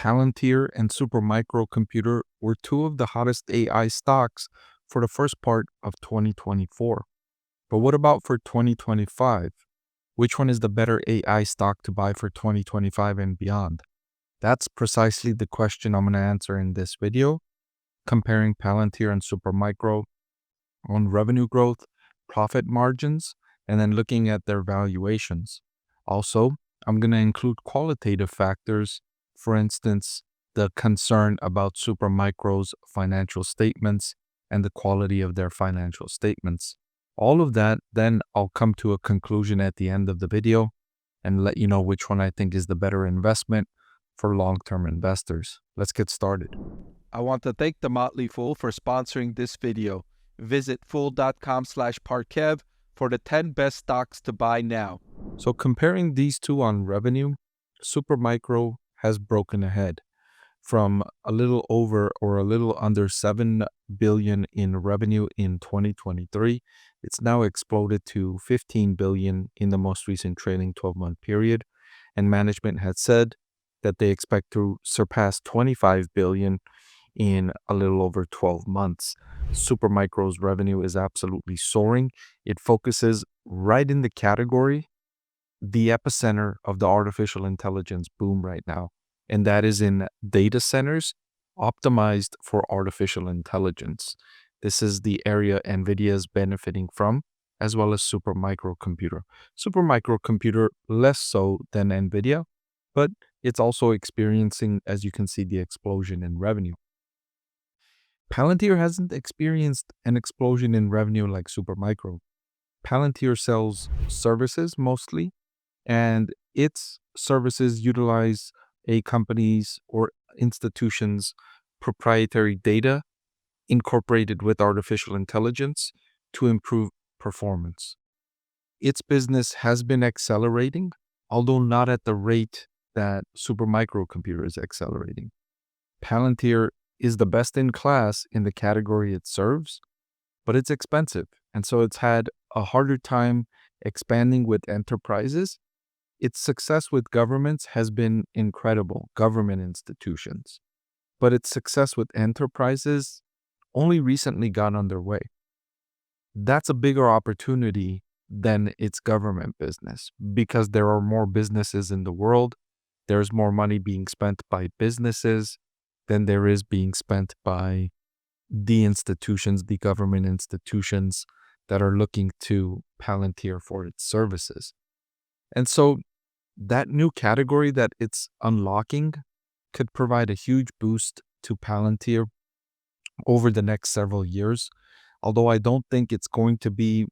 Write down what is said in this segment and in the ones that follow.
Palantir and Super Micro computer were two of the hottest AI stocks for the first part of 2024. But what about for 2025? Which one is the better AI stock to buy for 2025 and beyond? That's precisely the question I'm going to answer in this video, comparing Palantir and Super Micro on revenue growth, profit margins, and then looking at their valuations. Also, I'm going to include qualitative factors, for instance, the concern about SuperMicro's financial statements and the quality of their financial statements. All of that, then I'll come to a conclusion at the end of the video and let you know which one I think is the better investment for long-term investors. Let's get started. I want to thank The Motley Fool for sponsoring this video. Visit fool.com/Parkev for the 10 best stocks to buy now. So comparing these two on revenue, SuperMicro has broken ahead from a little over or a little under 7 billion in revenue in 2023. It's now exploded to 15 billion in the most recent trailing 12-month period. And management had said that they expect to surpass 25 billion in a little over 12 months. SuperMicro's revenue is absolutely soaring. It focuses right in the category, the epicenter of the artificial intelligence boom right now, and that is in data centers optimized for artificial intelligence. This is the area NVIDIA is benefiting from, as well as SuperMicro computer. SuperMicro computer less so than NVIDIA, but it's also experiencing, as you can see, the explosion in revenue. Palantir hasn't experienced an explosion in revenue like SuperMicro. Palantir sells services mostly, and its services utilize a company's or institution's proprietary data incorporated with artificial intelligence to improve performance. Its business has been accelerating, although not at the rate that SuperMicro computer is accelerating. Palantir is the best in class in the category it serves, but it's expensive, and so it's had a harder time expanding with enterprises. Its success with governments has been incredible, government institutions, but its success with enterprises only recently got underway. That's a bigger opportunity than its government business because there are more businesses in the world. There's more money being spent by businesses than there is being spent by the institutions, the government institutions that are looking to Palantir for its services. And so that new category that it's unlocking could provide a huge boost to Palantir over the next several years, although I don't think it's going to be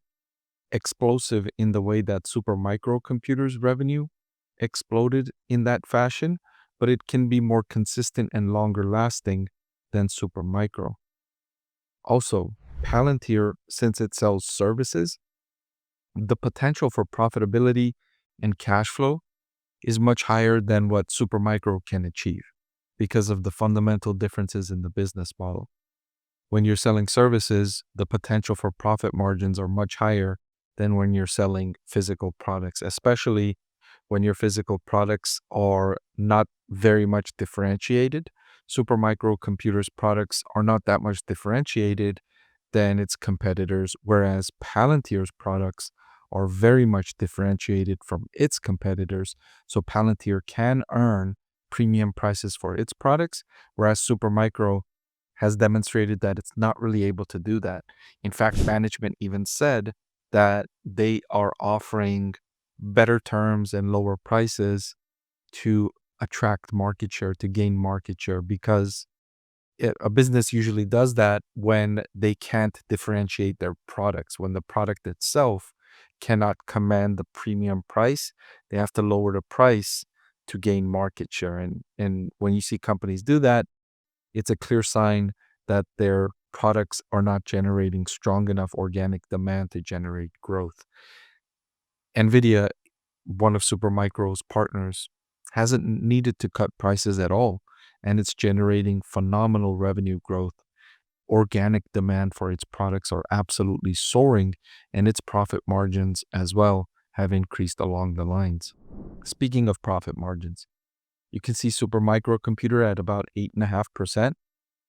explosive in the way that SuperMicro computers' revenue exploded in that fashion, but it can be more consistent and longer lasting than SuperMicro. Also, Palantir, since it sells services, the potential for profitability and cash flow is much higher than what SuperMicro can achieve because of the fundamental differences in the business model. When you're selling services, the potential for profit margins are much higher than when you're selling physical products, especially when your physical products are not very much differentiated. SuperMicro computers' products are not that much differentiated than its competitors, whereas Palantir's products are very much differentiated from its competitors. So Palantir can earn premium prices for its products, whereas SuperMicro has demonstrated that it's not really able to do that. In fact, management even said that they are offering better terms and lower prices to attract market share, to gain market share, because a business usually does that when they can't differentiate their products. When the product itself cannot command the premium price, they have to lower the price to gain market share. And when you see companies do that, it's a clear sign that their products are not generating strong enough organic demand to generate growth. NVIDIA, one of SuperMicro's partners, hasn't needed to cut prices at all, and it's generating phenomenal revenue growth. Organic demand for its products are absolutely soaring, and its profit margins as well have increased along the lines. Speaking of profit margins, You can see SuperMicro Computer at about 8.5%.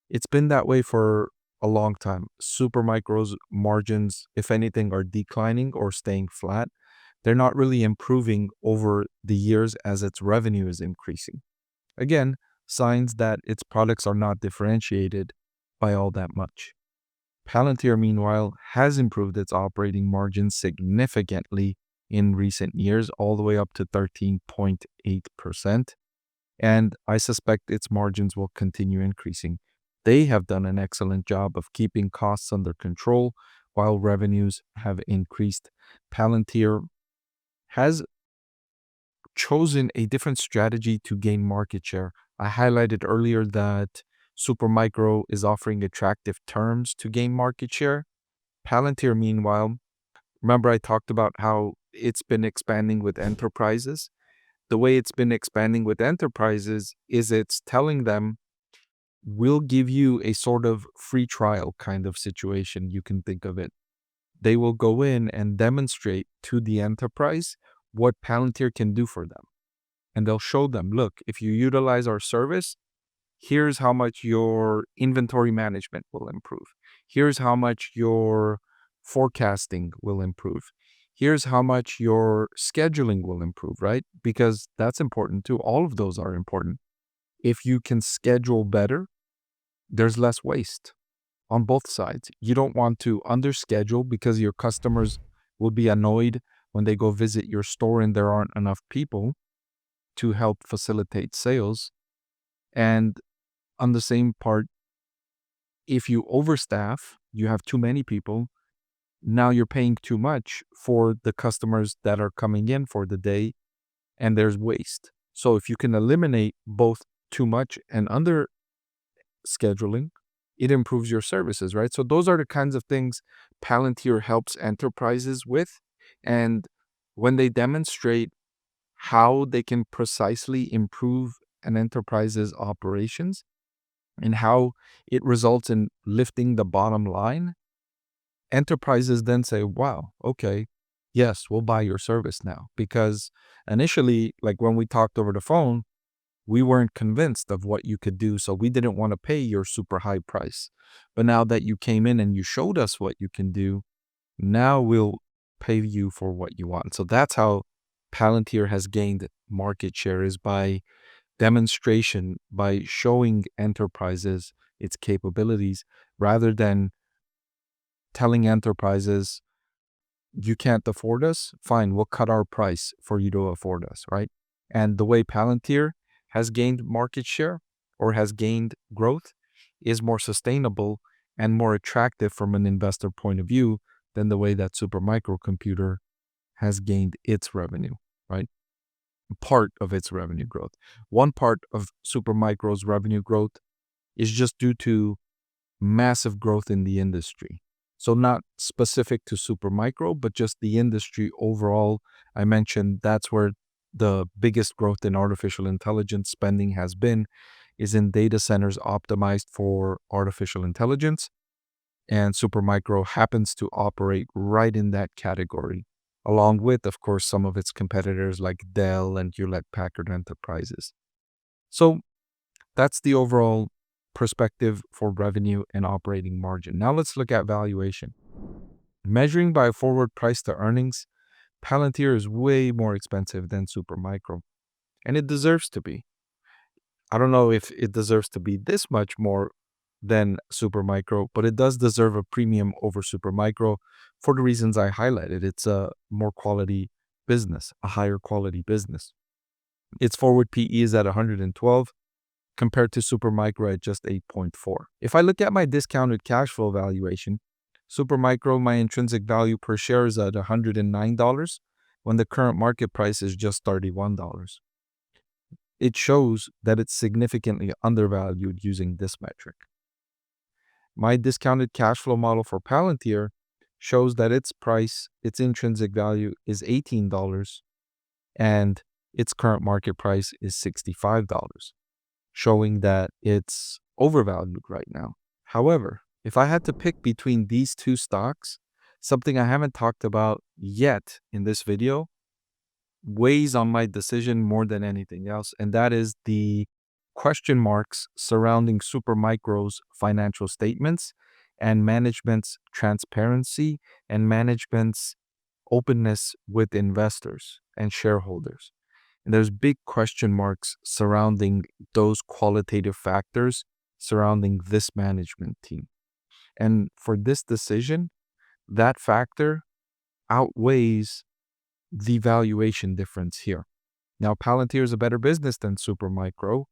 It's been that way for a long time. SuperMicro's margins, if anything, are declining or staying flat. They're not really improving over the years as its revenue is increasing. Again, signs that its products are not differentiated by all that much. Palantir, meanwhile, has improved its operating margins significantly in recent years, all the way up to 13.8%. And I suspect its margins will continue increasing. They have done an excellent job of keeping costs under control while revenues have increased. Palantir has chosen a different strategy to gain market share. I highlighted earlier that SuperMicro is offering attractive terms to gain market share. Palantir, meanwhile, remember I talked about how it's been expanding with enterprises? The way it's been expanding with enterprises is it's telling them, we'll give you a sort of free trial kind of situation. You can think of it. They will go in and demonstrate to the enterprise what Palantir can do for them. And they'll show them, look, if you utilize our service, here's how much your inventory management will improve. Here's how much your forecasting will improve. Here's how much your scheduling will improve, right? Because that's important too. All of those are important. If you can schedule better, there's less waste on both sides. You don't want to underschedule because your customers will be annoyed when they go visit your store and there aren't enough people to help facilitate sales. And on the same part, if you overstaff, you have too many people, now you're paying too much for the customers that are coming in for the day, and there's waste. So if you can eliminate both too much and under scheduling, it improves your services, right? So those are the kinds of things Palantir helps enterprises with. And when they demonstrate how they can precisely improve an enterprise's operations and how it results in lifting the bottom line, enterprises then say, wow, okay, yes, we'll buy your service now. Because initially, like when we talked over the phone, we weren't convinced of what you could do, so we didn't want to pay your super high price. But now that you came in and you showed us what you can do, now we'll pay you for what you want. So that's how Palantir has gained market share, is by demonstration, by showing enterprises its capabilities rather than telling enterprises, you can't afford us, fine, we'll cut our price for you to afford us, right? And the way Palantir has gained market share or has gained growth is more sustainable and more attractive from an investor point of view than the way that SuperMicro Computer has gained its revenue, right? Part of its revenue growth. One part of SuperMicro's revenue growth is just due to massive growth in the industry. So not specific to SuperMicro, but just the industry overall. I mentioned that's where the biggest growth in artificial intelligence spending has been, is in data centers optimized for artificial intelligence. And SuperMicro happens to operate right in that category, along with, of course, some of its competitors like Dell and Hewlett-Packard Enterprises. So that's the overall perspective for revenue and operating margin. Now let's look at valuation. Measuring by forward price to earnings, Palantir is way more expensive than SuperMicro, and it deserves to be. I don't know if it deserves to be this much more than SuperMicro, but it does deserve a premium over SuperMicro for the reasons I highlighted. It's a more quality business, a higher quality business. Its forward PE is at 112 compared to SuperMicro at just 8.4. If I look at my discounted cash flow valuation, SuperMicro, my intrinsic value per share is at $109 when the current market price is just $31. It shows that it's significantly undervalued using this metric. My discounted cash flow model for Palantir shows that its price, its intrinsic value is $18 and its current market price is $65, showing that it's overvalued right now. However, if I had to pick between these two stocks, something I haven't talked about yet in this video weighs on my decision more than anything else, and that is the question marks surrounding SuperMicro's financial statements and management's transparency and management's openness with investors and shareholders. And there's big question marks surrounding those qualitative factors surrounding this management team. And for this decision, that factor outweighs the valuation difference here. Now, Palantir is a better business than SuperMicro.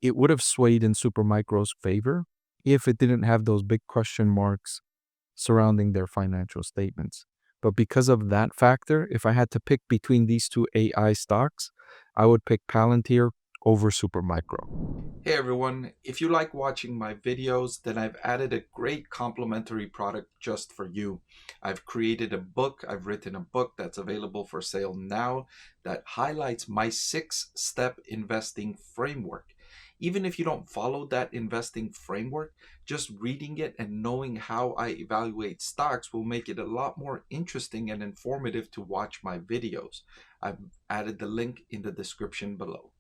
It would have swayed in SuperMicro's favor if it didn't have those big question marks surrounding their financial statements. But because of that factor, if I had to pick between these two AI stocks, I would pick Palantir over SuperMicro. Hey everyone, if you like watching my videos, then I've added a great complimentary product just for you. I've written a book that's available for sale now that highlights my 6-step investing framework. Even if you don't follow that investing framework, just reading it and knowing how I evaluate stocks will make it a lot more interesting and informative to watch my videos. I've added the link in the description below.